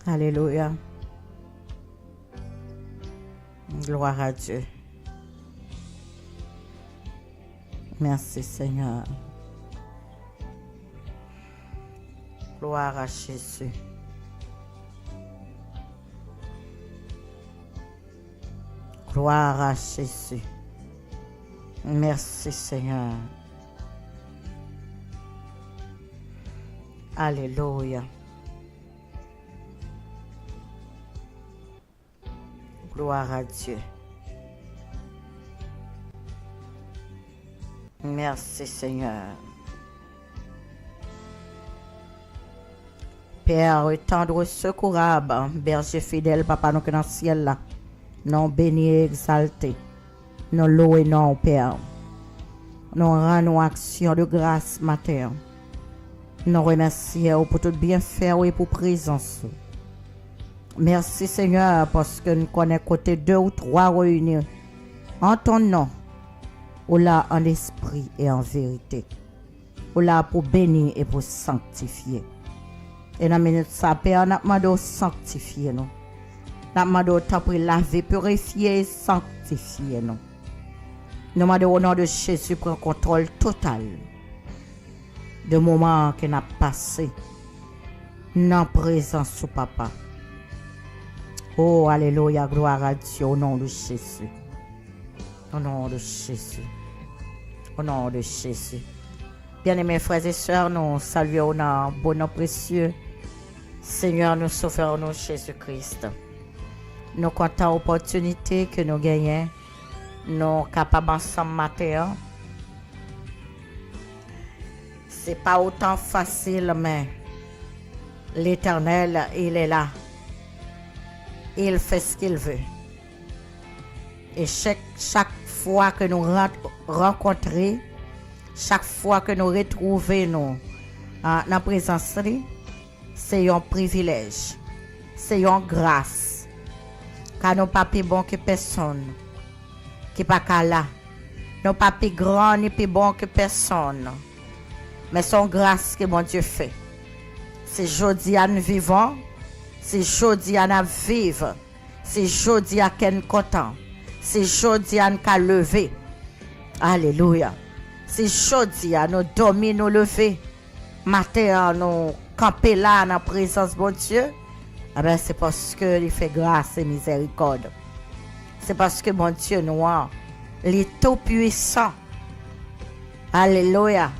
Alléluia. Gloire à Dieu. Merci Seigneur. Gloire à Jésus. Gloire à Jésus. Merci Seigneur. Alléluia. Gloire à Dieu. Merci Seigneur. Père, tendre secourable, berger fidèle, papa, nous qui dans le ciel là. Non béni et exalté. Nous louons non, Père. Nous rendons action de grâce matin. Nous remercions pour tout bienfait et pour présence. Merci Seigneur parce que nous connaissons côté 2 ou 3 réunis en ton nom. Ou là en esprit et en vérité. Ou là pour bénir et pour sanctifier. Et dans la minute ça, Père, nous demandons de sanctifier nous. Nous demandons de laver, purifier et sanctifier nous. Nous demandons au nom de Jésus prendre contrôle total de moments que nous avons passé dans la présence de Papa. Oh, alléluia, gloire à Dieu au nom de Jésus. Au nom de Jésus. Au nom de Jésus. Bien-aimés frères et sœurs, nous saluons au nom bon nom précieux. Seigneur, nous sauvons nous Jésus-Christ. Nous comptons l'opportunité que nous gagnons. Nous capables ensemble matin. C'est pas autant facile, mais l'Éternel, il est là. Il fait ce qu'il veut. Et chaque fois que nous rencontrons, chaque fois que nous retrouvons dans la présence, c'est un privilège. C'est une grâce. Car nous ne sommes pas plus bons que personne. Qui n'est pas là. Nous ne sommes pas plus grands ni plus bons que personne. Mais c'est une grâce que mon Dieu fait. C'est aujourd'hui à nous vivons. C'est aujourd'hui à nous vivre. C'est aujourd'hui à nous content. C'est aujourd'hui à nous lever. Alléluia. C'est aujourd'hui à nous dormir, nous lever. Matin, nous camper là dans la présence de mon Dieu. Eh bien, c'est parce qu'il fait grâce et miséricorde. C'est parce que mon Dieu noir, il est tout puissant. Alléluia.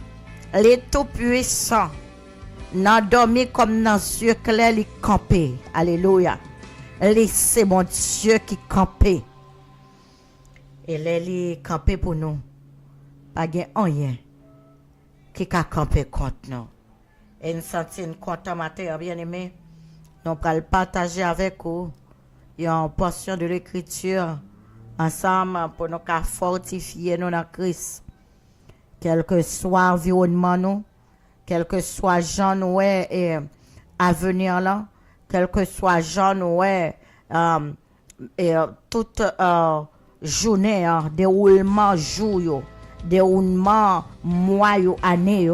Il est tout puissant. Dans dormi comme dans les yeux clairs, il campé. Alléluia. C'est mon Dieu qui campé. Et il est campé pour nous. Pas de rien qui a campé contre nous. Et nous sentons content matin, bien aimé. Nous allons partager avec vous une portion de l'écriture ensemble pour nous fortifier nous dans Christ. Quel que soit l'environnement, nous, quel que soit Jean Noé et à venir là, quel que soit Jean Noé et toute journée, déroulement jour, déroulement mois, année,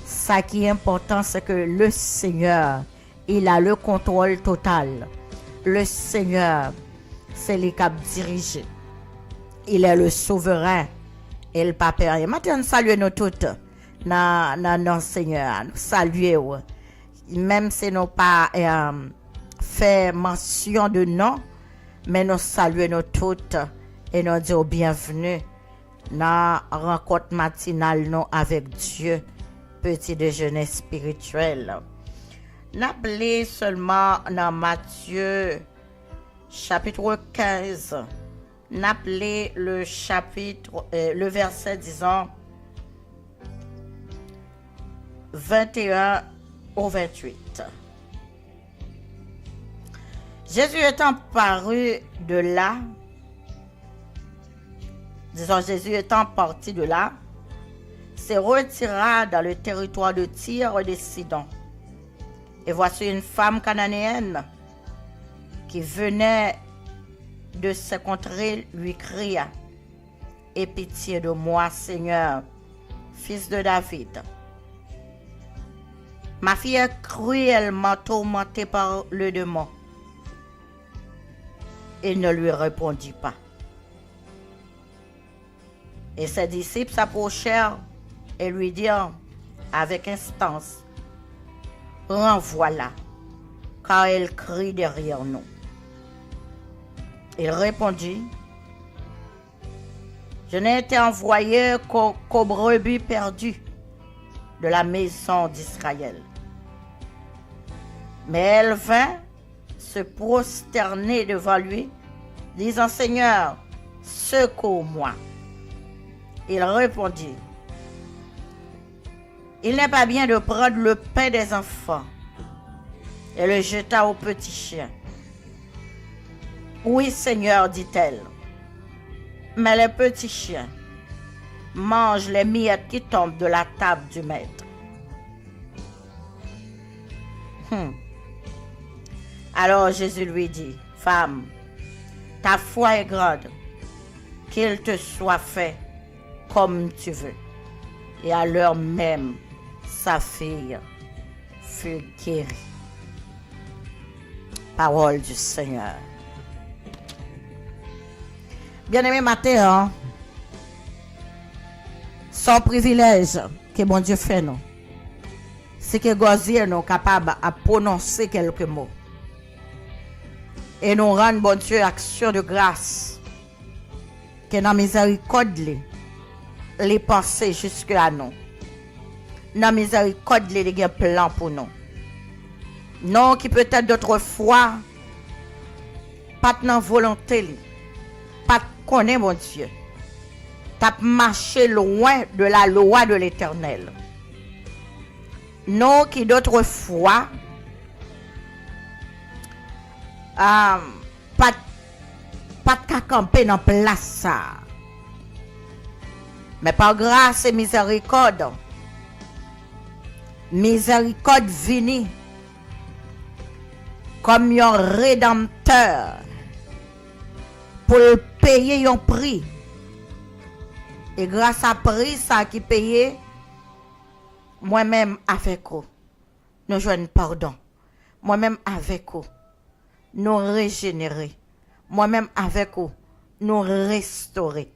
ça qui est important, c'est que le Seigneur, il a le contrôle total. Le Seigneur, c'est lui qui a dirigé. Il est le souverain et le pape. Maintenant, nous saluons nous toutes dans Seigneur. Nous saluons. Même si nous pas fait mention de nom, mais nous saluons nous toutes et nous disons bienvenue dans la rencontre matinale nous avec Dieu, petit déjeuner spirituel. N'appelez seulement dans Matthieu chapitre 15. N'appelez le chapitre, le verset disons 21 au 28. Jésus étant paru de là, Jésus étant parti de là, se retira dans le territoire de Tyr et de Sidon. Et voici une femme cananéenne qui venait de ces contrées lui cria: aie pitié de moi, Seigneur, fils de David. Ma fille est cruellement tourmentée par le démon. Il ne lui répondit pas. Et ses disciples s'approchèrent et lui dirent avec instance, renvoie-la, car elle crie derrière nous. Il répondit, je n'ai été envoyé qu'aux brebis perdues de la maison d'Israël. Mais elle vint se prosterner devant lui, disant, Seigneur, secours-moi. Il répondit, il n'est pas bien de prendre le pain des enfants et le jeter aux petits chiens. Oui, Seigneur, dit-elle, mais les petits chiens mangent les miettes qui tombent de la table du maître. Alors Jésus lui dit, femme, ta foi est grande, qu'il te soit fait comme tu veux. Et à l'heure même, sa fille fut guérie. Parole du Seigneur. Bien-aimé matin, son privilège que mon Dieu fait nous, c'est que Gozier nous capable à prononcer quelques mots. Et nous rendre, bon Dieu, action de grâce. Que dans miséricorde, les pensées jusqu'à nous. Dans miséricorde, les a plan pour nous. Non, qui peut-être d'autres fois, pas de volonté, pas de connaître, mon Dieu. T'as marché loin de la loi de l'Éternel. Non, qui d'autres fois, pas de camper dans place ça. Mais par grâce et miséricorde vini comme un rédempteur pour payer un prix. Et grâce à prix ça qui payé, moi-même avec vous, nous joignons pardon. Moi-même avec vous, nous régénérer. Moi-même avec vous, nous restaurer.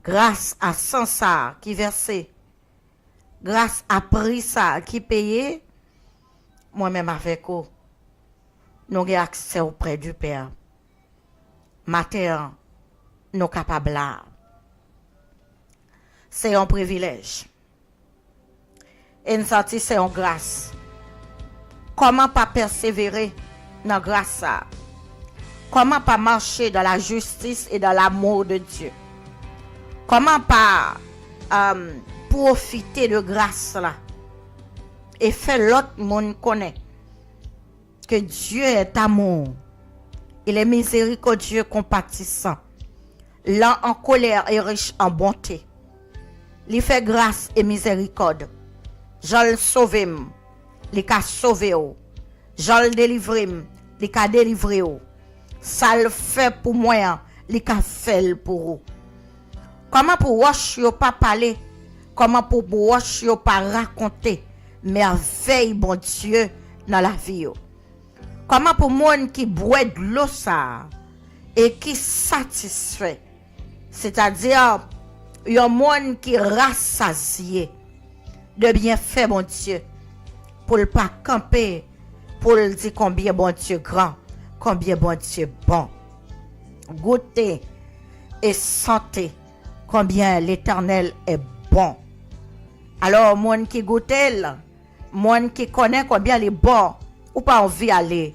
Grâce à sang ça qui versé, grâce à prix ça qui payé, moi-même avec vous, nous avons accès auprès du Père. Matin, nous capables là. C'est un privilège. Et nous sentons c'est une grâce. Comment pas persévérer dans grâce ça? Comment pas marcher dans la justice et dans l'amour de Dieu? Comment pas profiter de grâce là et faire l'autre monde connaître que Dieu est amour, il est miséricordieux, compatissant, lent en colère et riche en bonté. Il fait grâce et miséricorde. Je le sauve, il a sauvé. Je le délivre, il a délivré. Ça le fait pour moi, il a fait pour vous. Comment pour vous pas parler? Comment pour vous pas raconter merveille, bon Dieu, dans la vie? Comment pour monde qui boit de l'eau ça et qui satisfait? C'est-à-dire, il y a un monde qui rassasié de bienfaits, bon Dieu, pour ne pas camper, pour le dire combien bon Dieu grand, combien bon Dieu bon. Goûtez et sentez combien l'Éternel est bon. Alors, monde qui goûte, monde qui connaît combien il est bon, ou pas envie d'aller,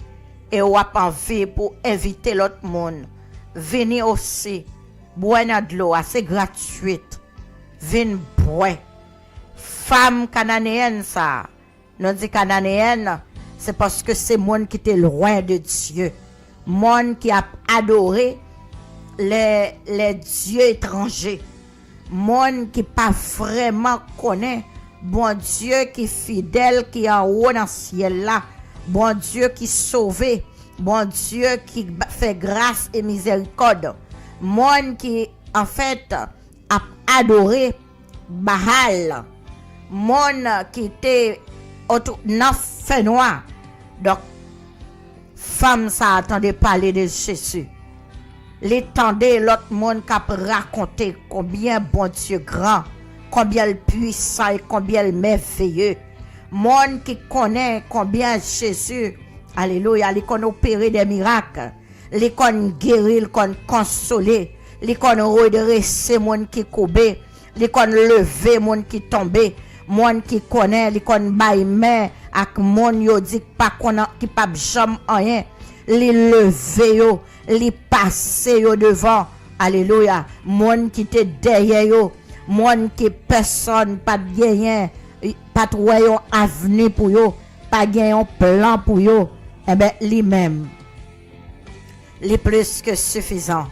et ou pas envie pour inviter l'autre monde, venir aussi, boire de l'eau, c'est gratuite, venez boire. Femme cananéenne, ça, nous dit cananéenne, c'est parce que c'est monde qui était loin de Dieu, monde qui a adoré les dieux étrangers, monde qui pas vraiment connaît bon Dieu qui est fidèle, qui est en haut dans le ciel là, bon Dieu qui sauve, bon Dieu qui fait grâce et miséricorde, monde qui en fait a adoré Baal, monde qui était nan fait noir. Donc femme ça attendait parler de Jésus. L'étendait l'autre monde qui a raconté combien bon Dieu grand, combien le puissant et combien le merveilleux. Monde qui connaît combien Jésus, alléluia, il connaît opérer des miracles, il connaît guérir, il connaît consoler, il connaît redresser monde qui courbé, il connaît lever monde qui tombé, monde qui connaît, il connaît bailler main ak monde yo dit pas connaît qui pas jamais rien, il lever yo, il passer yo devant, alléluia, monde qui était derrière yo, monde qui personne pas gagné, pas trouver un avenir pour yo, pas gagner un plan pour yo, eh ben lui-même il est plus que suffisant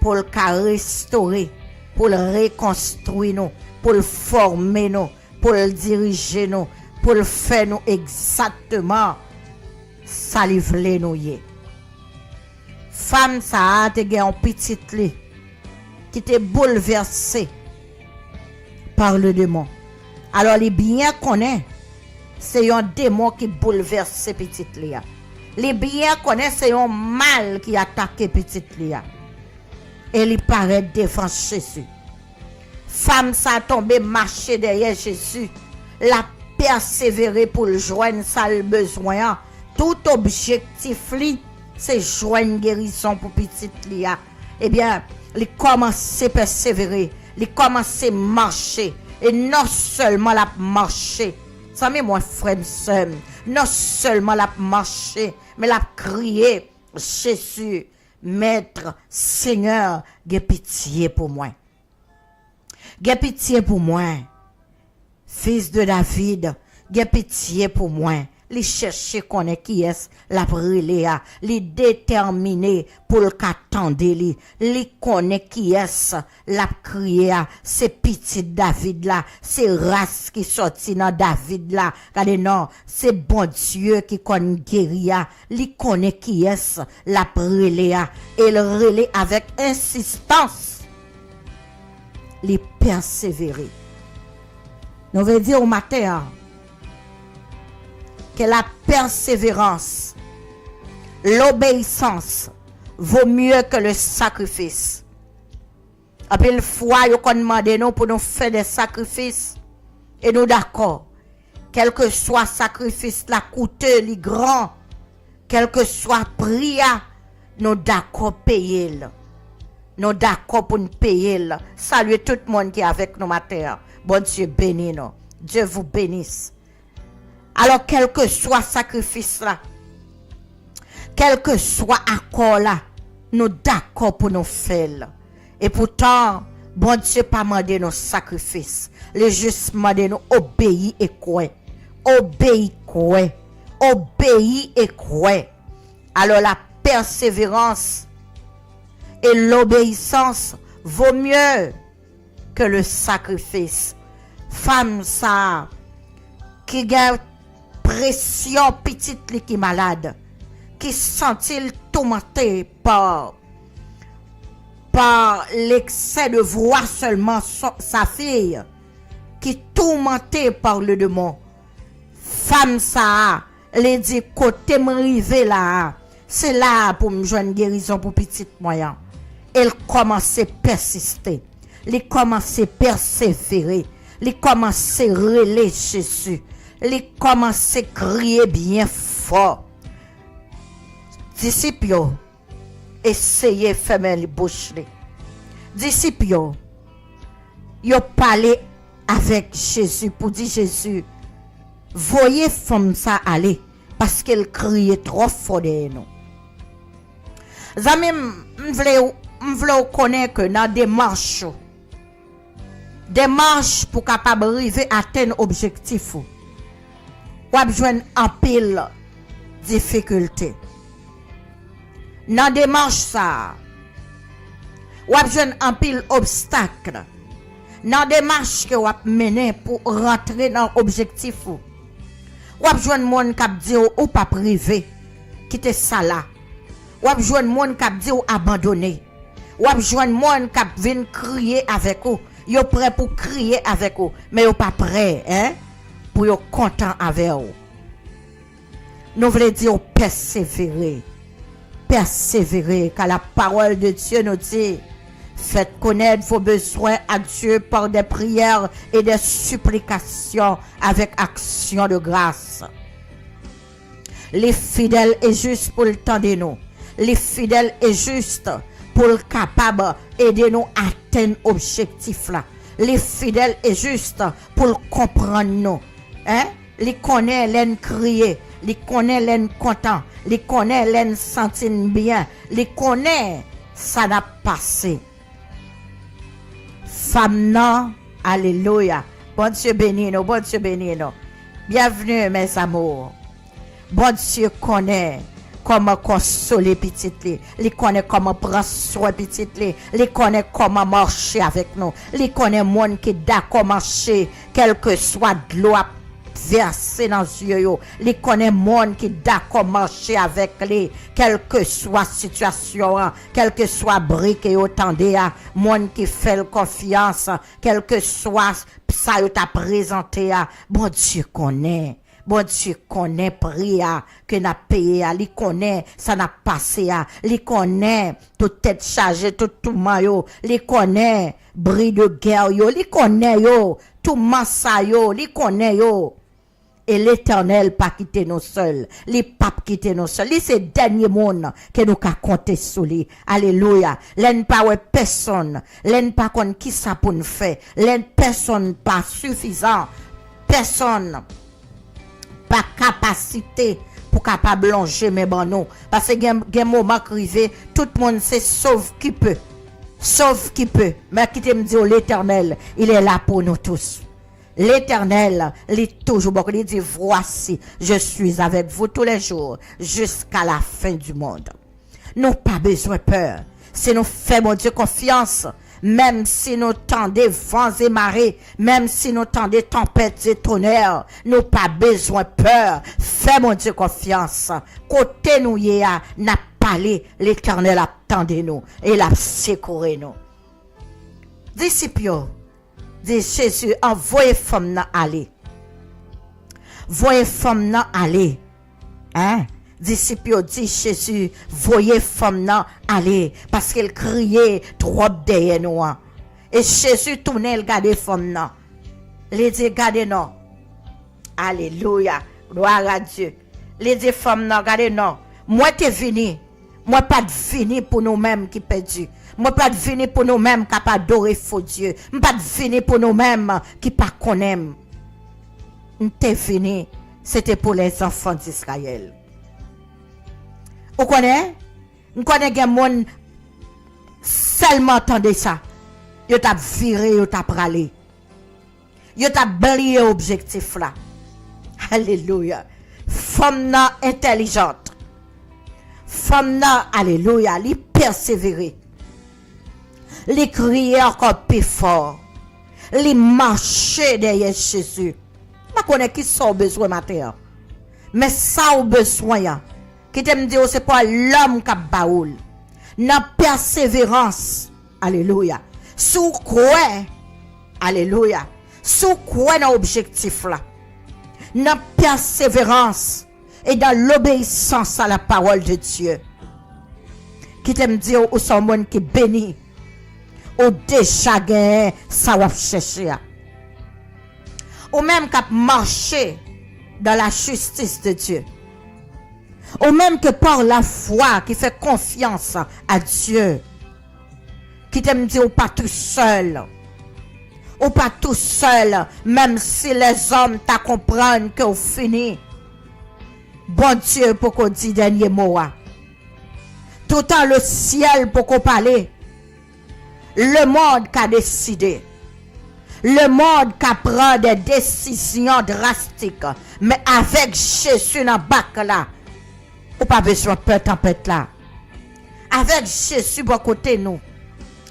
pour le restaurer, pour le reconstruire nous, pour le former nous, pour le diriger nous, pour le faire nous exactement ça li vle nous yé. Femme ça a te gen un petit li qui te bouleversé par le démon. Alors les bien connaît c'est un démon qui bouleverse petite li a. Les bien connaît c'est un mal qui attaque petite li a. Et il paraît devant Jésus. Femme ça tombé marcher derrière Jésus, la persévérer pour le joindre ça le besoin. Tout objectif li c'est joindre guérison pour petite li a. Eh bien, il commence à persévérer, il commence à marcher et non seulement la marcher. Ça met mon frère seul, non seulement la marcher, mais la crier Jésus, Maître, Seigneur, j'ai pitié pour moi. J'ai pitié pour moi. Fils de David, j'ai pitié pour moi. Li chercher connaît qui est la brûléa, li déterminé pour le qu'attendre li connaît qui est la crier, c'est petit David là, c'est race qui sorti dans David là. Regardez non, c'est bon Dieu qui connaît guérir, li connaît qui est la brûléa et le relais avec insistance. Li persévérer. Nous veut dire au matin que la persévérance, l'obéissance vaut mieux que le sacrifice. Après le fois, nous avons demandé nous pour nous faire des sacrifices. Et nous d'accord. Quel que soit sacrifice, la coûteux, le grand, quel que soit prix, nous d'accord payer. Nous d'accord pour nous payer. Saluez tout le monde qui est avec nous matin. Bon Dieu bénisse nous. Dieu vous bénisse. Alors, quel que soit sacrifice là, quel que soit accord là, nous d'accord pour nous faire. Et pourtant, bon Dieu pas demandé nos sacrifices. Le juste demandé nous obéir et quoi. Obéir quoi. Obéir et quoi. Alors, la persévérance et l'obéissance vaut mieux que le sacrifice. Femme ça, qui gagne pression petite qui malade, qui sent-il tourmenté par l'excès de voix seulement sa fille, qui tourmenté par le démon. Femme ça, les dit côté m'rivé là, c'est là pour me joindre guérison pour petite moyen. Elle commence à persister, elle commence à persévérer, elle commence à relayer Jésus. Il commence à crier bien fort. Disciples, essayez de fermer les bouches. Disciples, ils parlent avec Jésus pour dire Jésus, voyez femme ça aller parce qu'elle criait trop fort de nous. Zami, je veux connaître que dans des marches pour capable arriver à atteindre objectif. Ou a besoin en pile difficulté. Dans démarche ça, ou a besoin en pile obstacle. Dans démarche que ou a mener pour rentrer dans objectif ou a besoin monde qui dit ou pas privé, quitter ça là. Ou a besoin monde qui dit ou abandonner. Ou a besoin monde qui vient crier avec vous. Yo prêt pour crier avec vous, mais yo pas prêt, hein? pour yo content avec vous. Nous voulons dire persévérer. Persévérer, car la parole de Dieu nous dit, faites connaître vos besoins à Dieu par des prières et des supplications avec action de grâce. Les fidèles et justes pour le temps de nous. Les fidèles et justes pour le capable aider nous à atteindre l'objectif là. Les fidèles et justes pour le comprendre nous. Hein? Les connaît, les crier. Les connaît, les content. Les connaît, les sentir bien. Les connaît, ça n'a passé. Femme non, alléluia. Bon Dieu béni nous, bon Dieu béni nous. Bienvenue mes amours. Bon Dieu connaît comment consoler petite li. Il connaît comment prendre soin petite li. Il connaît comment marcher avec nous. Il connaît monde qui d'accord marcher quel que soit de l'eau versé dans les yeux. Il connaît monde qui d'accord marcher avec lui, quelle que soit situation, quel que soit brique et autant de monde qui fait confiance, quel que soit ça t'a présenté. Bon Dieu connaît. Bon Dieu connaît prix que n'a payé, il connaît ça n'a passé, il connaît toute tête chargée, tout maillot, il connaît bris de guerre yo, il connaît yo, tout massa yo, il connaît yo. Et l'Éternel pas quitter nous seuls, les papes quitter nous seuls. C'est dernier monde que nous ka compter sur lui. Alléluia. L'en pas ouais personne, l'en pas kon qui ça pour nous faire, l'en personne pas suffisant, personne pas capacité pour capable longer mes banos parce que gen moment arrivé tout le monde c'est sauf qui peut mais qui te me dit l'Éternel il est là pour nous tous. L'Éternel, il est toujours bon. Il dit, voici, je suis avec vous tous les jours, jusqu'à la fin du monde. Nous pas besoin de peur. Si nous faisons, mon Dieu, confiance, même si nous tendons vents et marées, même si nous tendons tempêtes et tonnerres, nous pas besoin de peur. Fais, mon Dieu, confiance. Côté nous, n'a parlé, l'Éternel attendez nous, et il a secouru nous. Disciples, dit Jésus, envoyez femme nan aller. Voyez femme nan aller. Hein? Disciples dit Jésus, voyez femme nan aller. Parce qu'elle criait trop derrière nous. Et Jésus tournait, il regardait femme nan. Il dit, regardez non. Alléluia. Gloire à Dieu. Il dit, femme nan, regardez non. Moi t'es venu. Moi pas de fini pour nous-mêmes qui perdus. Moi pas de fini pour nous-mêmes qui pas adorer faux Dieu. Moi pas de fini pour nous-mêmes qui pas connaissent. T'es fini. C'était pour les enfants d'Israël. Vous connaissez? Vous connaissez des gens seulement entendez ça. Yo t'a viré, yo t'a pralé. Yo t'a oublié objectif là. Alléluia. Femme intelligente. Femme alléluia, li persévérer. Li crier encore plus fort. Li marcher derrière Jésus. Je connais qui sont besoin matin. Mais ça au besoin qui te me dit c'est pas l'homme qui baoul. Dans persévérance. Alléluia. Sous quoi? Alléluia. Sous quoi dans objectif là? Dans persévérance et dans l'obéissance à la parole de Dieu. Qui te me dit ou son monde qui bénit. Ou déjà gagné ça va chercher. Ou même qu'à marcher dans la justice de Dieu. Ou même que par la foi qui fait confiance à Dieu. Qui te me dit ou pas tout seul. Ou pas tout seul, même si les hommes t'a comprennent que vous fini. Bon Dieu pour qu'on dise dernier mot. Tout dans le ciel pour qu'on parle. Le monde qui a décidé. Le monde qui prend des décisions drastiques. Mais avec Jésus dans le bac là. Ou pas besoin de peur tempête là. Avec Jésus pour côté nous.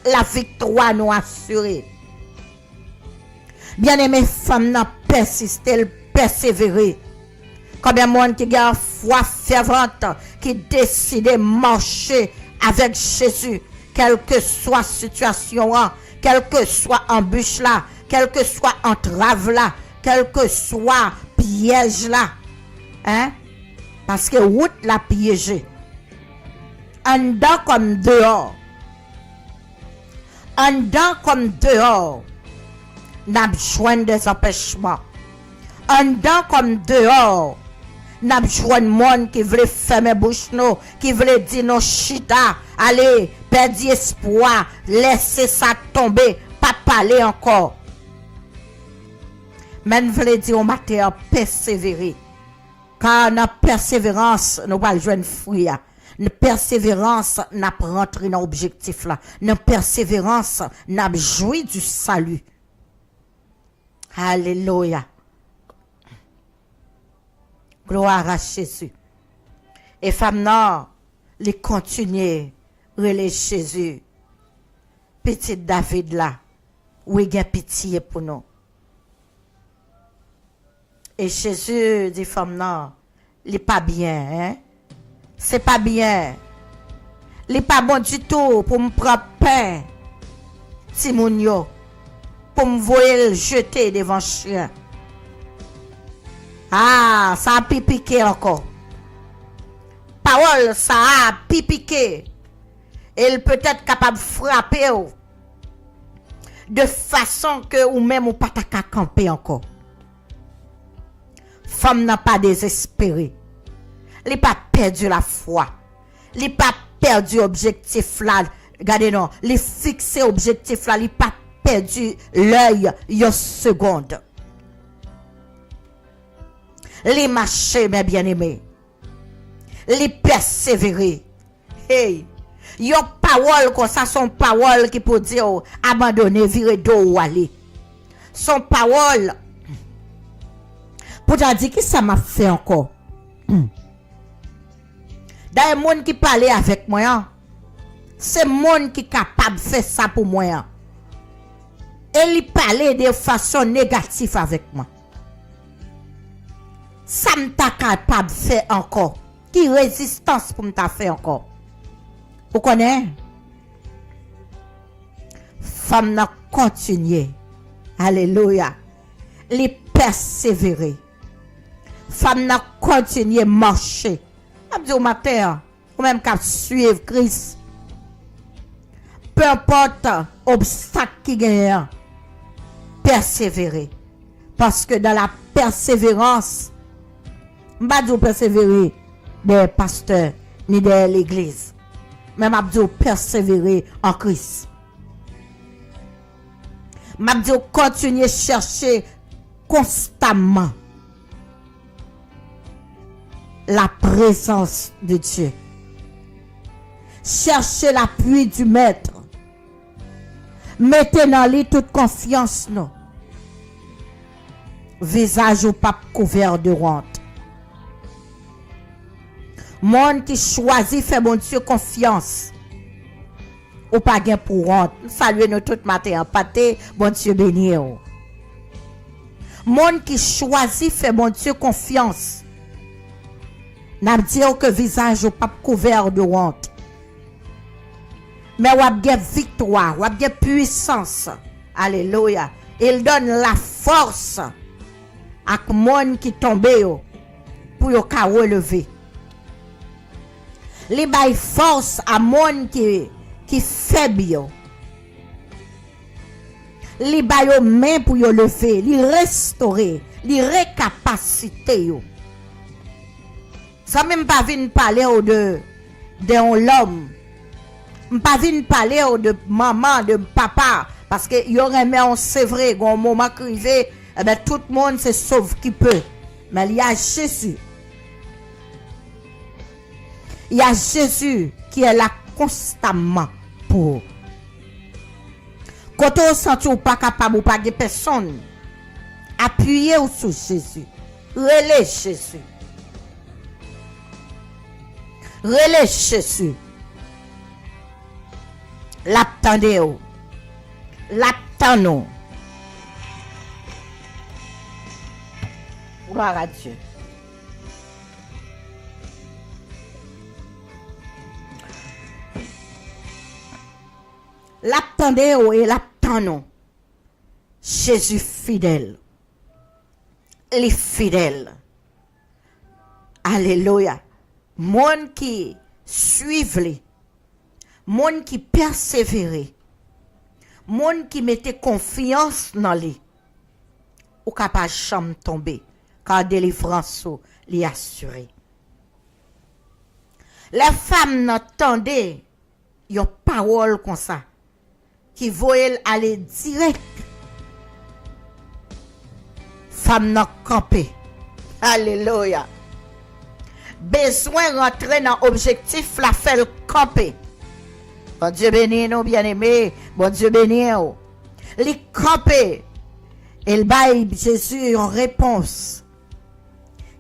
La victoire nous assurée. Bien-aimé femme n'a persisté, persévérer. Combien de monde qui a foi fervente, qui décide de marcher avec Jésus, quelle que soit situation, quelle que soit embûche là, quelle que soit entrave là, quel que soit piège là, hein, parce que route la piégé. En dedans comme dehors. En dedans comme dehors. N'a besoin des empêchements. En dedans comme dehors. N'a besoin de monde qui veut fermer bouche nous, qui veut dire non chita, allez, perdre espoir, laissez ça tomber, pas parler encore. Mais nous voulons dire au matin, persévérer. Car dans persévérance, nous allons jouer fruit. Dans persévérance, nous allons rentrer dans l'objectif là. Dans persévérance, nous allons jouir du salut. Alléluia. Gloire à Jésus. Et femme non, les continuer, relais Jésus. Petit David là, où il y a pitié pour nous. Et Jésus dit femme non, il n'est pas bien, hein? C'est pas bien. Il n'est pas bon du tout pour me prendre pain, Timounio, pour me voyer le jeter devant chien. Ah, ça a piqué encore. Parole, ça a piqué. Elle peut être capable de frapper de façon que ou même ou pas ta camper encore. Femme n'a pas désespéré. Elle n'a pas perdu la foi. Elle n'a pas perdu l'objectif là. Regardez non, elle fixé l'objectif là. Elle n'a pas perdu l'œil une seconde. Les marcher, mes bien-aimés. Les persévérer. Hey. Yon parole comme ça, son parole qui peut dire abandonner, virer dos ou aller. Son parole. Pour te dire que ça m'a fait encore. D'ailleurs, le monde qui parlait avec moi, hein, c'est le monde qui est capable de faire ça pour moi. Hein. Et il parlait de façon négative avec moi. Ça me t'a capable de faire encore. Qui résistance pour me t'a fait encore. Vous connaissez? Femme n'a continué. Alléluia. Les persévérer. Femme n'a continué marcher. Je au matin, ou même qu'à suivre Christ. Peu importe l'obstacle qui gagne, persévérer. Parce que dans la persévérance, je ne vais pas persévérer des pasteurs ni de l'église. Mais je vais persévérer en Christ. Je vais continuer à chercher constamment la présence de Dieu. Cherchez l'appui du Maître. Mettez dans lui toute confiance, non. Visage ou pas couvert de honte. Monde qui choisit faire bon Dieu confiance. Ou pas gain pour honte. Saluez nous tout matin en pâté, bon Dieu béni. Monde qui choisit faire bon Dieu confiance. N'a dire que visage ou pas couvert de honte. Mais ou a victoire, ou a puissance. Alléluia. Il donne la force à monde qui tombe pour yo ka relever. Il bail force à monde qui faible. Il bail main pour yo lever, il restaurer, il récapaciter yo. Ça même pas vinn parler de l'homme. Pas vinn parler de maman, de papa parce que y aurait mais on c'est vrai un moment crivé, eh ben tout le monde se sauve qui peut. Mais il y a Jésus. Il y a Jésus qui est là constamment pour. Quand on sent ou pas capable ou pas de personne, appuyez sur Jésus. Relais Jésus. Relais Jésus. L'attendez. L'attendons. Gloire à Dieu. L'attendez et l'attendons. Jésus fidèle. les fidèles. Alléluia. Monde qui suivent les, monde qui persévère, monde qui mettait confiance dans les, ou capable jamais tomber, car délivrance li assuré. Les femmes n'entendaient une parole comme ça, qui voyaient aller direct. Femme n'a campé. Alléluia. Besoin rentrer dans l'objectif, la faire camper. Bon Dieu béni nous, bien-aimés. Bon Dieu béni nous. Les camper. Et le bail Jésus une réponse.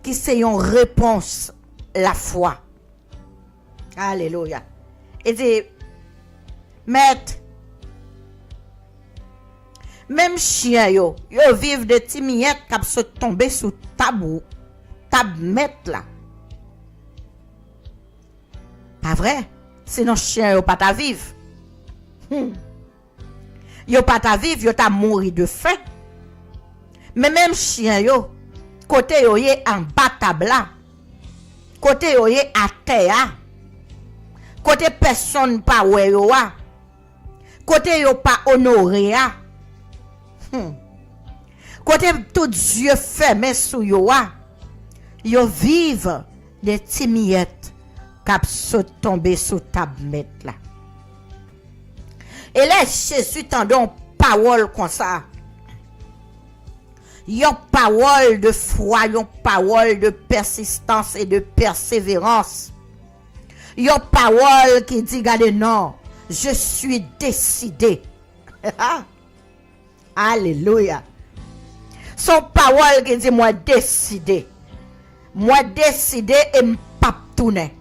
Qui c'est une réponse, la foi. Alléluia. Et dit, maître, même chien yo vivent de petits miettes qui se tomber sous tabou, mettre là. Pas vrai? Sinon chien yo pas ta vivre. Yo pas ta vivre, yo ta mourir de faim. Mais même chien yo, côté yo yé en bas tabla. Côté yo yé à terre. Côté personne pas wè yo a. Côté yo pas honoré a. Côté tout yeux fermés sous yo a. Yo vivent des timiettes cap se tomber sous table là. Et là Jésus tendon parole comme ça. Yon parole de foi, yon parole de persistance et de persévérance. Yon parole qui dit, regardez, non, je suis décidé. Alléluia. Son parole qui dit, moi décidé. Moi décidé et m'pap tourner.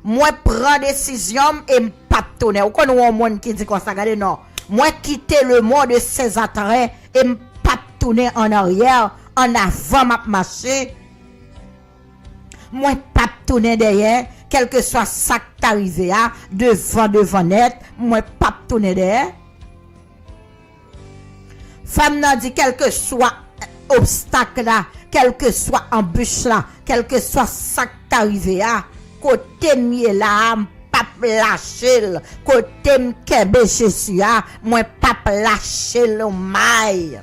Moi prends décision et m'pap tourner. Ou qu'on a un monde qui dit comme ça, regardez, non. Moi quitter le monde de ses attraits et m'pap tourner en arrière, en avant m'a marcher. Moi pas tourner derrière, quel que soit ça qui t'arrive à devant net, moi pas tourner derrière. Femme n'a dit quel que soit obstacle là, quel que soit embûche là, quel que soit ça qui t'arrive à côté mieux là, pas lâcher, côté m'kebe Jésus a, moi pas lâcher le maille.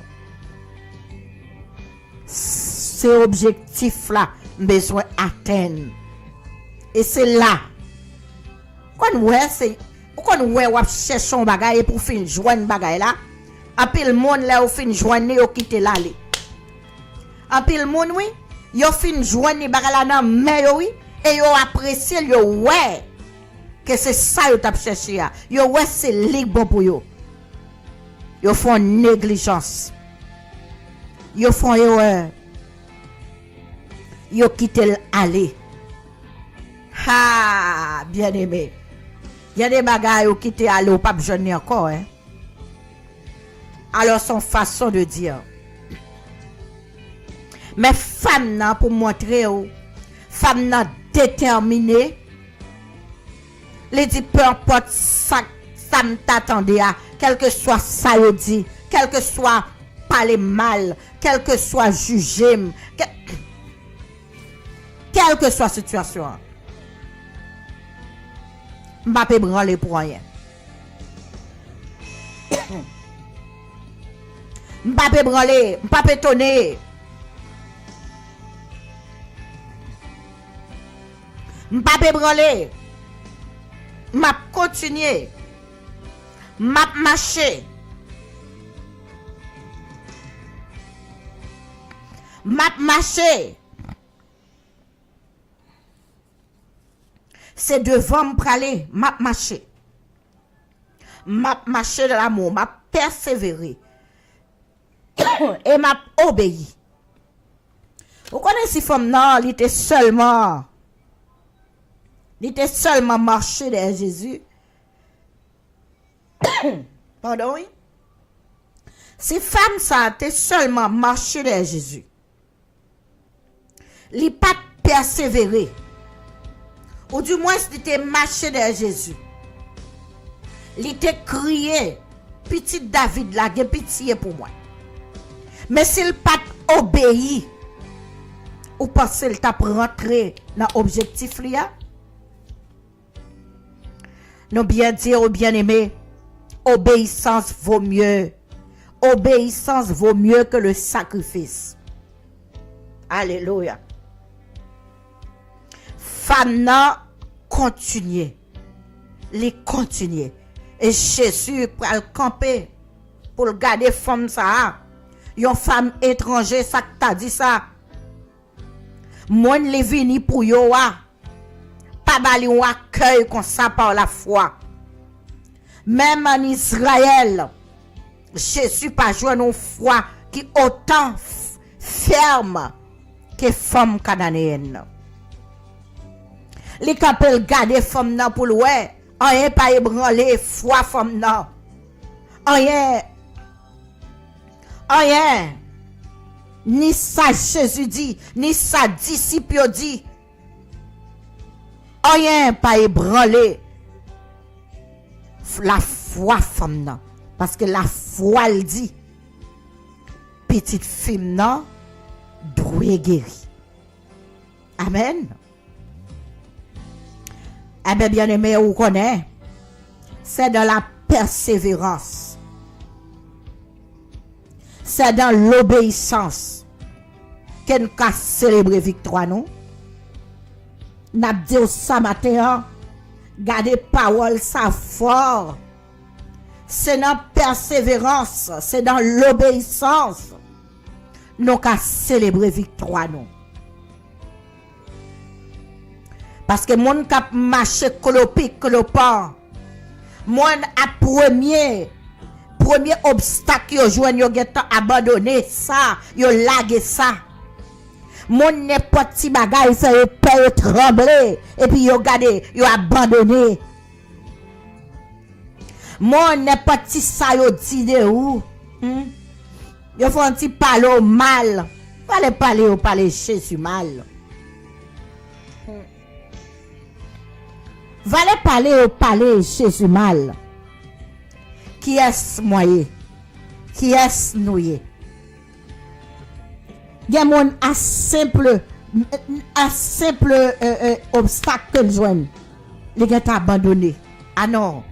C'est objectif là besoin atteindre. Et c'est là quand ouais c'est quand ouais on cherche un bagage pour fin joindre bagage là en pile monde là au fin joindre yo quitter l'aller en pile monde oui yo fin joindre bagage là dans mais oui et yo apprécier yo ouais que c'est ça yo t'a cherché yo ouais c'est libre pour yo font négligence yo font erreur yo quitter l'aller. Ah, bien aimé. Il y a des bagages qui quittent aller ou pas jeune encore hein. Alors son façon de dire. Mais femme nan pour montrer femme nan déterminée. Les dit peu importe ça m'attendait à quel que soit ça yo dit, quel que soit parler mal, quel que soit juger, quelle que soit la situation. M'pas branler pour rien. M'pas branler, m'pas étonner. M'pas branler. M'a continuer. M'a marcher. M'a marcher. C'est devant me praler, m'a marché. M'a marché de l'amour, m'a persévéré. Et m'a obéi. Vous connaissez si femme non, il était seulement marché derrière Jésus. Pardon, oui. Si femme ça était seulement marché derrière Jésus. Il pas persévéré. Ou du moins, il était marché derrière Jésus. Il était crié, petit David, là, il pitié pour moi. Mais s'il pas obéi ou pensez le t'a rentré dans objectif là? Nous bien dire ou bien aimé, obéissance vaut mieux. Obéissance vaut mieux que le sacrifice. Alléluia. Femme nan continuer. Les continuer. Et Jésus pour le camper pour le garder femme ça. Yon femme étranger ça t'a dit ça. Moi les vini pour yo pas bali ou accueil comme ça par la foi. Même en Israël, Jésus pas joué une foi qui autant ferme que femme cananéenne. Les capel garder femme nan pour ouais, rien pas ébranler foi femme nan. Rien ni ça Jésus dit, ni ça disciple dit. Rien pas ébranler la foi femme nan. Parce que la foi elle dit, petite fille nan, doué guéri. Amen. Eh bien aimé, vous connaissez, c'est dans la persévérance. C'est dans l'obéissance qu'on a célébré victoire, non? N'a dit ça matin, gardez parole ça fort. C'est dans la persévérance, c'est dans l'obéissance. Nous avons célébré victoire, non? Parce que mon cap marché colopique colopan. Mon a premier obstacle yo joine yo getan abandonné ça, yo lagué ça. Mon n'importe petit bagay fait peur trembler et puis yo gardé, yo abandonné. Mon n'importe petit ça yo dit de où? Yo font un petit parler mal. Fallait parler Jésus mal. Valait parler Jésus mal. Qui est moyen? Qui est noué? Il y a mon à simple obstacle que le joigne. Les gars abandonné. Ah non.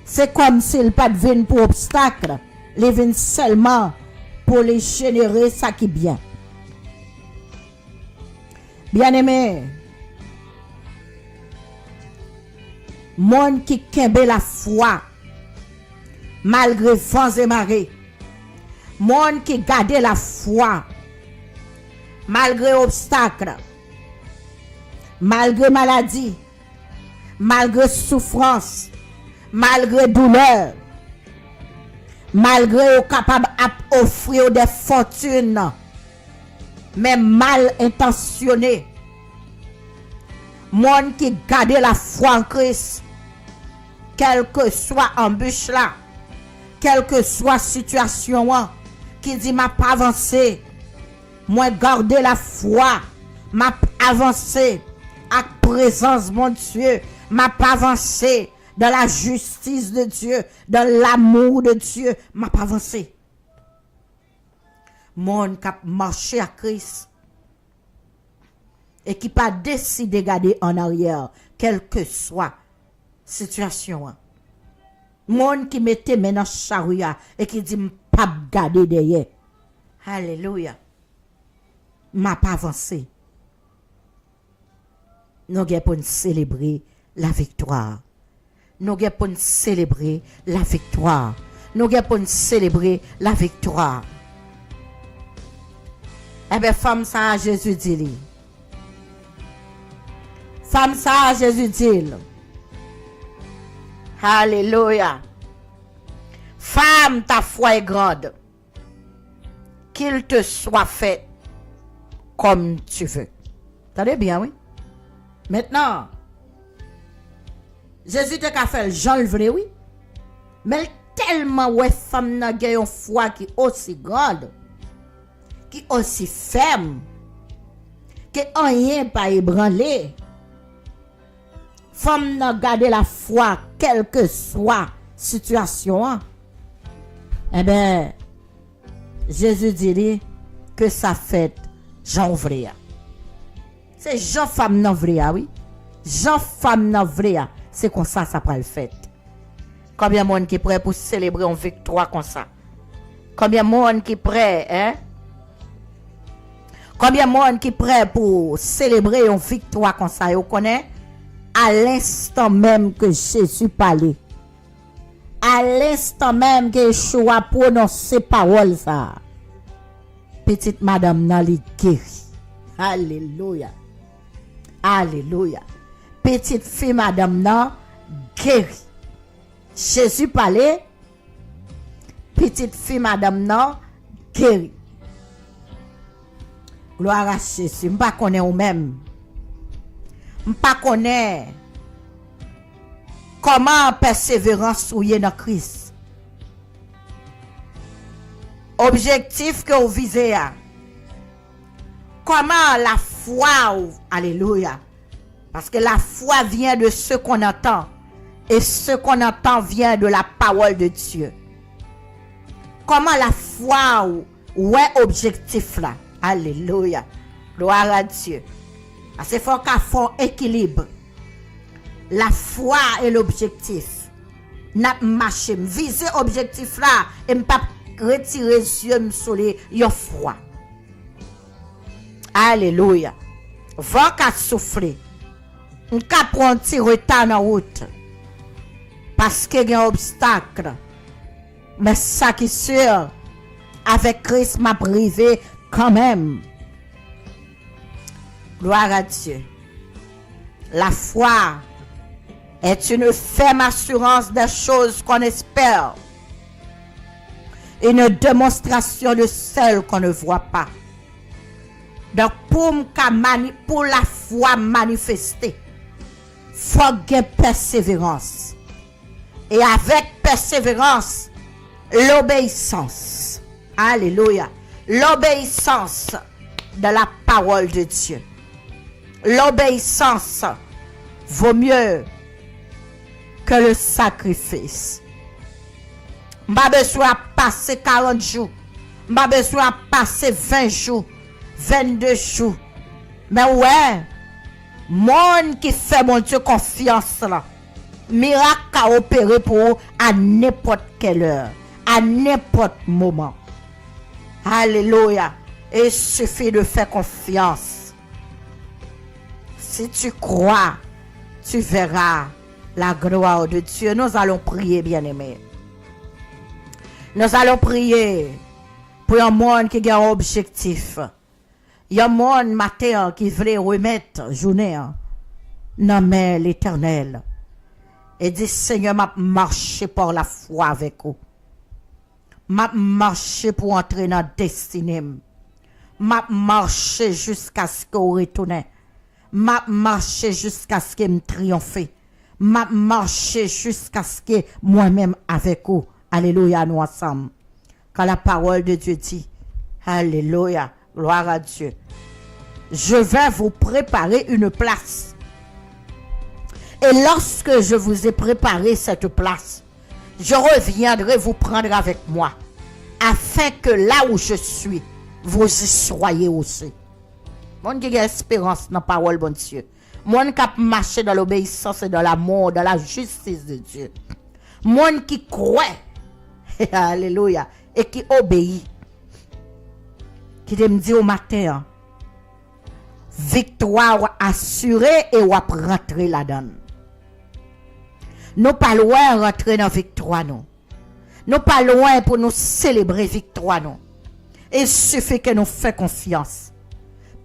C'est comme s'il pas de vin pour obstacle. Les vin seulement pour les générer ça qui bien. Bien aimé. Monde qui kembe la foi malgré vents et marées. Monde qui garde la foi malgré obstacles, malgré maladie, malgré souffrance, malgré douleur, malgré capable d'offrir des fortunes, mais mal intentionné. Monde qui garde la foi en Christ, quelle que soit embûche là, quelle que soit situation, qui dit m'a pas avancé, moi garder la foi, m'a avancé à présence mon Dieu, m'a pas avancé dans la justice de Dieu, dans l'amour de Dieu, m'a pas avancé. Monde qui a marché à Christ et qui pas décidé de garder en arrière, quelle que soit situation. Monde qui mettait maintenant charia et qui dit pas garder derrière. Alléluia. M'a pas avancé. Nous avons pour célébrer la victoire. Nous avons pour célébrer la victoire. Nous avons pour célébrer la victoire. Eh bien, femme ça, Jésus dit. Femme ça, Jésus dit. Alléluia. Femme, ta foi est grande. Qu'il te soit fait comme tu veux. T'entendez bien, oui? Maintenant, Jésus te qu'a fait Jean le vrai, oui? Mais tellement, ouais, femme n'a pas une foi qui est aussi grande, qui est aussi ferme, que rien pas ébranlé. Femme n'a gardé la foi, quelle que soit situation. Eh bien, Jésus dit que ça fait Jean ouvrir. C'est Jean femme nan vrai, oui. Jean femme nan vrai, c'est comme ça prend le fait. Combien de monde qui est prêt pour célébrer une victoire comme ça? Combien de monde qui est prêt, hein? Combien de monde qui est prêt pour célébrer une victoire comme ça? Vous connaissez? À l'instant même que Jésus parlait. À l'instant même que Yeshua prononçait parole ça. Petite madame nan li guéri. Alléluia. Alléluia. Petite fille madame nan guéri. Jésus parlait. Petite fille madame nan guéri. Gloire à Jésus. M'pa connaît ou même. M'pa connaît comment persévérance ou yé dans Christ. Objectif que vous visez. Comment la foi, alléluia. Parce que la foi vient de ce qu'on entend. Et ce qu'on entend vient de la parole de Dieu. Comment la foi, ouais, objectif là. Alléluia. Gloire à Dieu. C'est fort qu'à fond équilibre. La foi et l'objectif. N'a marché. Viser objectif là. Et m'pas retirer yeux sur les froid. Alléluia. Va qu'à souffler. M'ka prendre un petit retard dans route. Parce qu'il y a un obstacle. Mais ça qui est sûr. Avec Christ m'a privé quand même. Gloire à Dieu. La foi est une ferme assurance des choses qu'on espère. Une démonstration de celles qu'on ne voit pas. Donc pour la foi manifester, il faut qu'il y ait persévérance. Et avec persévérance, l'obéissance. Alléluia. L'obéissance de la parole de Dieu. L'obéissance vaut mieux que le sacrifice. M'a besoin de passer 40 jours. M'a besoin de passer 20 jours. 22 jours. Mais ouais, monde qui fait mon Dieu confiance là. Miracle à opérer pour à n'importe quelle heure. À n'importe moment. Alléluia. Et il suffit de faire confiance. Si tu crois, tu verras la gloire de Dieu. Nous allons prier, bien-aimés. Nous allons prier pour un monde qui a un objectif. Il y a un monde matin qui voulait remettre journée dans mais l'Éternel. Et dit, Seigneur, m'a marché par la foi avec vous. M'a marché pour entrer dans la destinée. M'a marché jusqu'à ce que vous retournez. M'a marché jusqu'à ce que me triomphe. M'a marché jusqu'à ce que moi-même avec vous. Alléluia, nous ensemble. Quand la parole de Dieu dit, Alléluia, gloire à Dieu. Je vais vous préparer une place. Et lorsque je vous ai préparé cette place, je reviendrai vous prendre avec moi, afin que là où je suis, vous y soyez aussi. Mon qui a espérance dans la parole, bon Dieu. Mon qui a marché dans l'obéissance et dans l'amour, dans la justice de Dieu. Mon qui croit, alléluia, et qui obéit. Qui me dit au matin, victoire assurée et on va rentrer là-dedans. Nous pas loin de rentrer dans la victoire, non. Nous pas loin pour nous célébrer victoire, non. Il suffit que nous fassions confiance.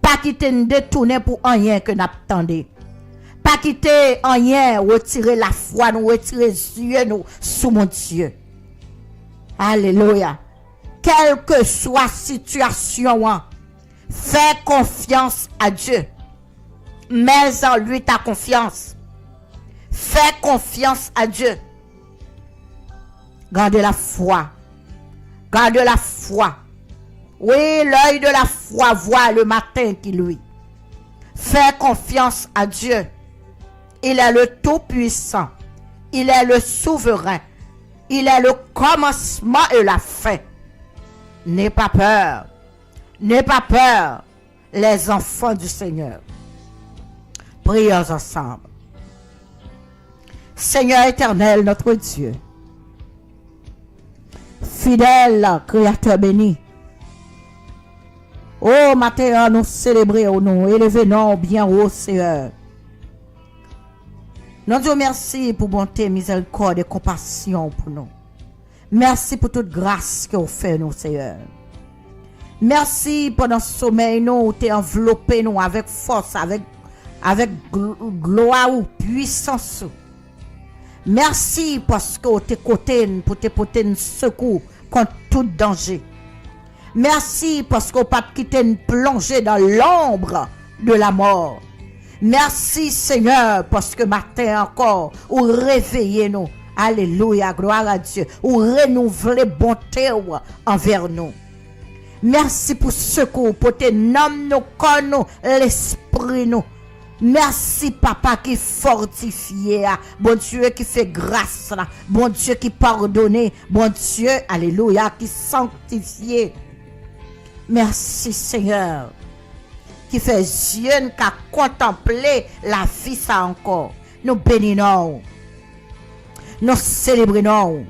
Pas quitter nous détourner pour rien que nous attendons. Pas quitter rien, retirer la foi, nous retirer les yeux nous sous mon Dieu. Alléluia. Quelle que soit la situation, fais confiance à Dieu. Mets en lui ta confiance. Fais confiance à Dieu. Gardez la foi. Gardez la foi. Oui, l'œil de la foi voit le matin qui lui. Fais confiance à Dieu. Il est le Tout-Puissant. Il est le Souverain. Il est le commencement et la fin. N'aie pas peur. N'aie pas peur, les enfants du Seigneur. Prions ensemble. Seigneur éternel, notre Dieu, fidèle Créateur béni, oh, matin, nous célébrons, nous élevons bien haut, Seigneur. Nous disons merci pour bonté, miséricorde et compassion pour nous. Merci pour toute grâce que vous faites, nous, Seigneur. Merci pour notre sommeil, nous, tu enveloppé nous avec force, avec gloire ou puissance. Merci parce que tu es côté pour te porter un secours contre tout danger. Merci parce qu'on pas quitté une plongée dans l'ombre de la mort. Merci Seigneur parce que matin encore, ou réveillez nous. Alléluia, gloire à Dieu. Ou renouveler bonté envers nous. Merci pour secours, pour te nommer nos corps, nous, l'esprit nous. Merci papa qui fortifie, bon Dieu qui fait grâce, bon Dieu qui pardonne, bon Dieu, alléluia, qui sanctifie. Merci Seigneur, qui fait jeune, qui a contemplé la vie ça encore. Nous bénissons, nous célébrons,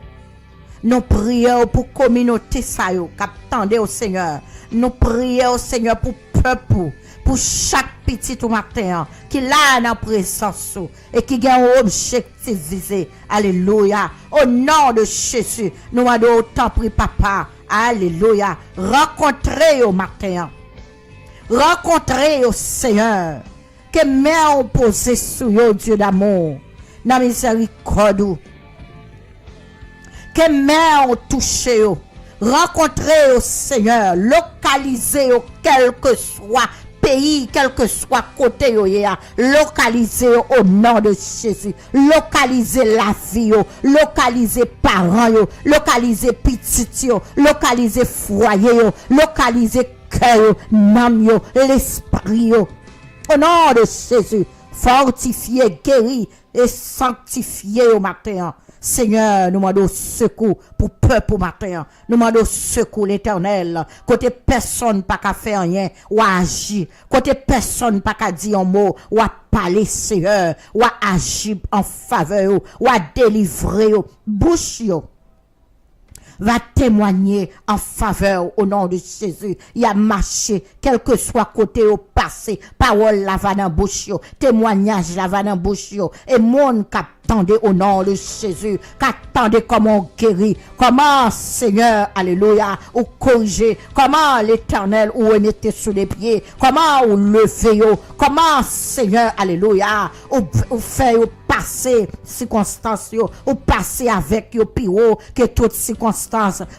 nous prions pour communauté ça yo, qui attendait au Seigneur. Nous prions au Seigneur pour peuple, pour chaque petit au matin qui là dans présence et qui a un objectif visé. Alléluia. Au nom de Jésus, nous allons autant prier papa. Alléluia. Rencontrez au matin. Rencontrez au Seigneur. Que main on pose sur yo, Dieu d'amour. Dans miséricorde. Que main on touche yo. Rencontrez au Seigneur. Localisez au quel que soit pays, quel que soit côté yo, localisez au nom de Jésus. Localisez la vie yo, localisez parents yo, localisez petit yo, localisez foyer yo, localisez cœur yo, nam yo, l'esprit yo. Au nom de Jésus, fortifiez, guéris et sanctifiez au matin. Seigneur, nous demandons secours pour peuple matin. Nous demandons secours l'Éternel. Côté personne pas qu'à faire rien ou agir. Côté personne pas qu'à dire un mot ou à parler Seigneur, ou à agir en faveur ou à délivrer bouche yo. Va témoigner en faveur au nom de Jésus. Il a marché, quel que soit côté au passé, parole la va dans bouche yo, témoignage la va dans bouche yo, et monde qu'attendait au nom de Jésus, qu'attendait comment guérir, comment Seigneur, alléluia, ou corriger, comment l'Éternel ou remettre sous les pieds, comment ou lever yo, comment Seigneur, alléluia, ou faire passer circonstances yo, ou passer avec yo plus haut que toutes circonstances.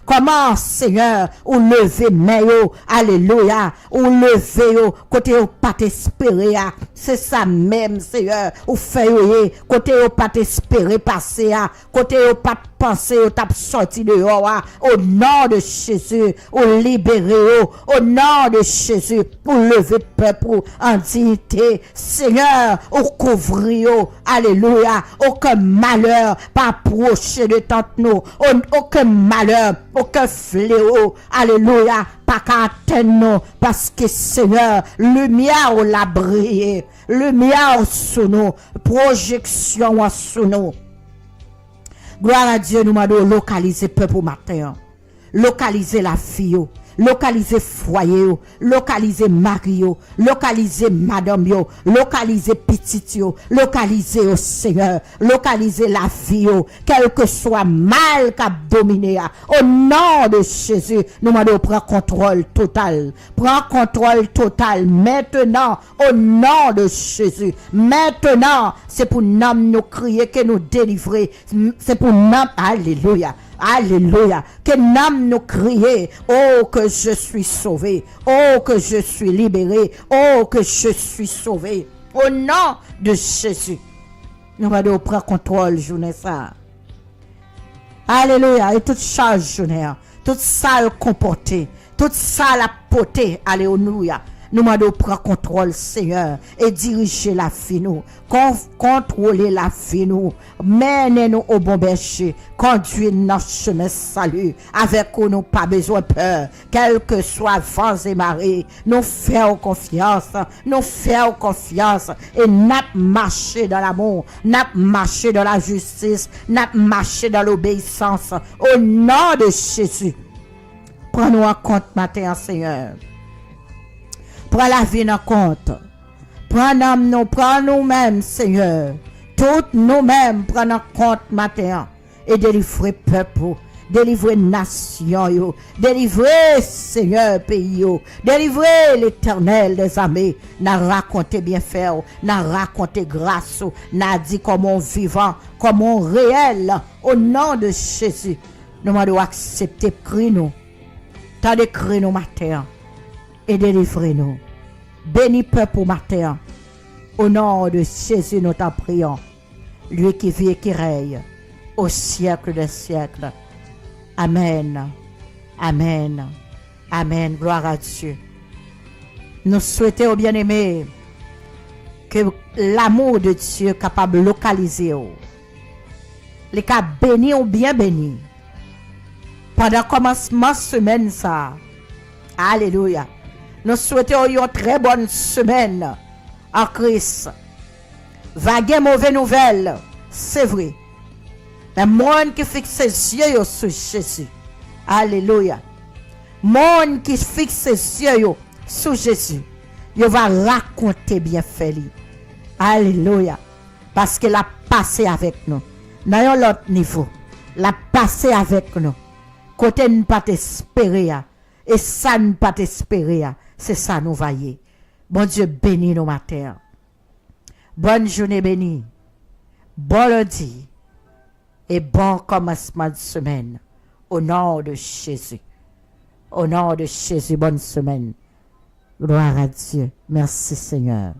Comment Seigneur ou lever main yo, alléluia, ou lever yo côté ou pas t'espérer, c'est ça même Seigneur, ou fait yo côté ou pas t'espérer passer, côté ou pas penser ou t'a sorti dehors, au nom de Jésus, ou libérer au nom de Jésus, ou lever peuple en dignité, Seigneur, ou couvrir, alléluia, aucun malheur pas approcher de tante nous, aucun malheur, aucun fléau, alléluia, pas qu'à atteindre nous, parce que Seigneur, lumière ou la briller, lumière sous nous, projection sous nous. Gloire à Dieu, nous m'avons localisé peuple matin, localiser la fille, localiser foyer, localiser mari, localiser madame, localiser petit, localiser au Seigneur, localiser la vie, quel que soit mal qu'a dominé. Au nom de Jésus, nous m'avons pris contrôle total. Prends contrôle total maintenant, au nom de Jésus. Maintenant, c'est pour nous crier que nous délivrer. C'est pour nous, alléluia. Alléluia. Que l'âme nous crie, oh que je suis sauvé, oh que je suis libéré, oh que je suis sauvé. Au nom de Jésus. Nous allons prendre contrôle, journée ça. Alléluia. Et toute charge, journée, toute salle comportée, toute salle à portée, alléluia. Nous demandons prendre contrôle, Seigneur, et diriger la vie nous. Contrôler la vie nous. Menez-nous au bon berger. Conduis notre chemin salut. Avec où nous pas besoin de peur. Quel que soit vents et marées. Nous faisons confiance. Nous faisons confiance. Et nous marcher dans l'amour. Nous marcher dans la justice. Nous marcher dans l'obéissance. Au nom de Jésus. Prends-nous en compte matin, Seigneur. Prends la vie en compte. Prends nous-mêmes, Seigneur. Toutes nous-mêmes, prends en compte matin. Et délivrer peuple. Délivrer nation. Délivrer, Seigneur, pays. Délivrer l'Éternel des armées. N'a raconté bien faire. N'a raconté grâce. N'a dit comment vivant. Comment réel. Au nom de Jésus. Nous devons accepter cri nous. T'as des cris nous matin. Et délivrez-nous. Bénis peuple matin. Au nom de Jésus, nous t'en prions. Lui qui vit et qui règne au siècle des siècles. Amen. Amen. Amen. Gloire à Dieu. Nous souhaitons, bien-aimés, que l'amour de Dieu capable de localiser. Les cas bénis ou bien bénis. Pendant commencement semaine ça. Alléluia. Nous souhaitons une très bonne semaine en Christ. Vaguer mauvaise nouvelle, c'est vrai. Mais monde qui fixe ses yeux sur Jésus. Alléluia. Monde qui fixe ses yeux sur Jésus. Il va raconter bien fait. Alléluia. Parce qu'il a passé avec nous. Dans l'autre niveau. Il a passé avec nous. Côté ne pas t'espérer. Et ça ne pas t'espérer. C'est ça nous voyons. Bon Dieu bénit nos matins. Bonne journée bénie. Bon lundi. Et bon commencement de semaine. Au nom de Jésus. Au nom de Jésus, bonne semaine. Gloire à Dieu. Merci Seigneur.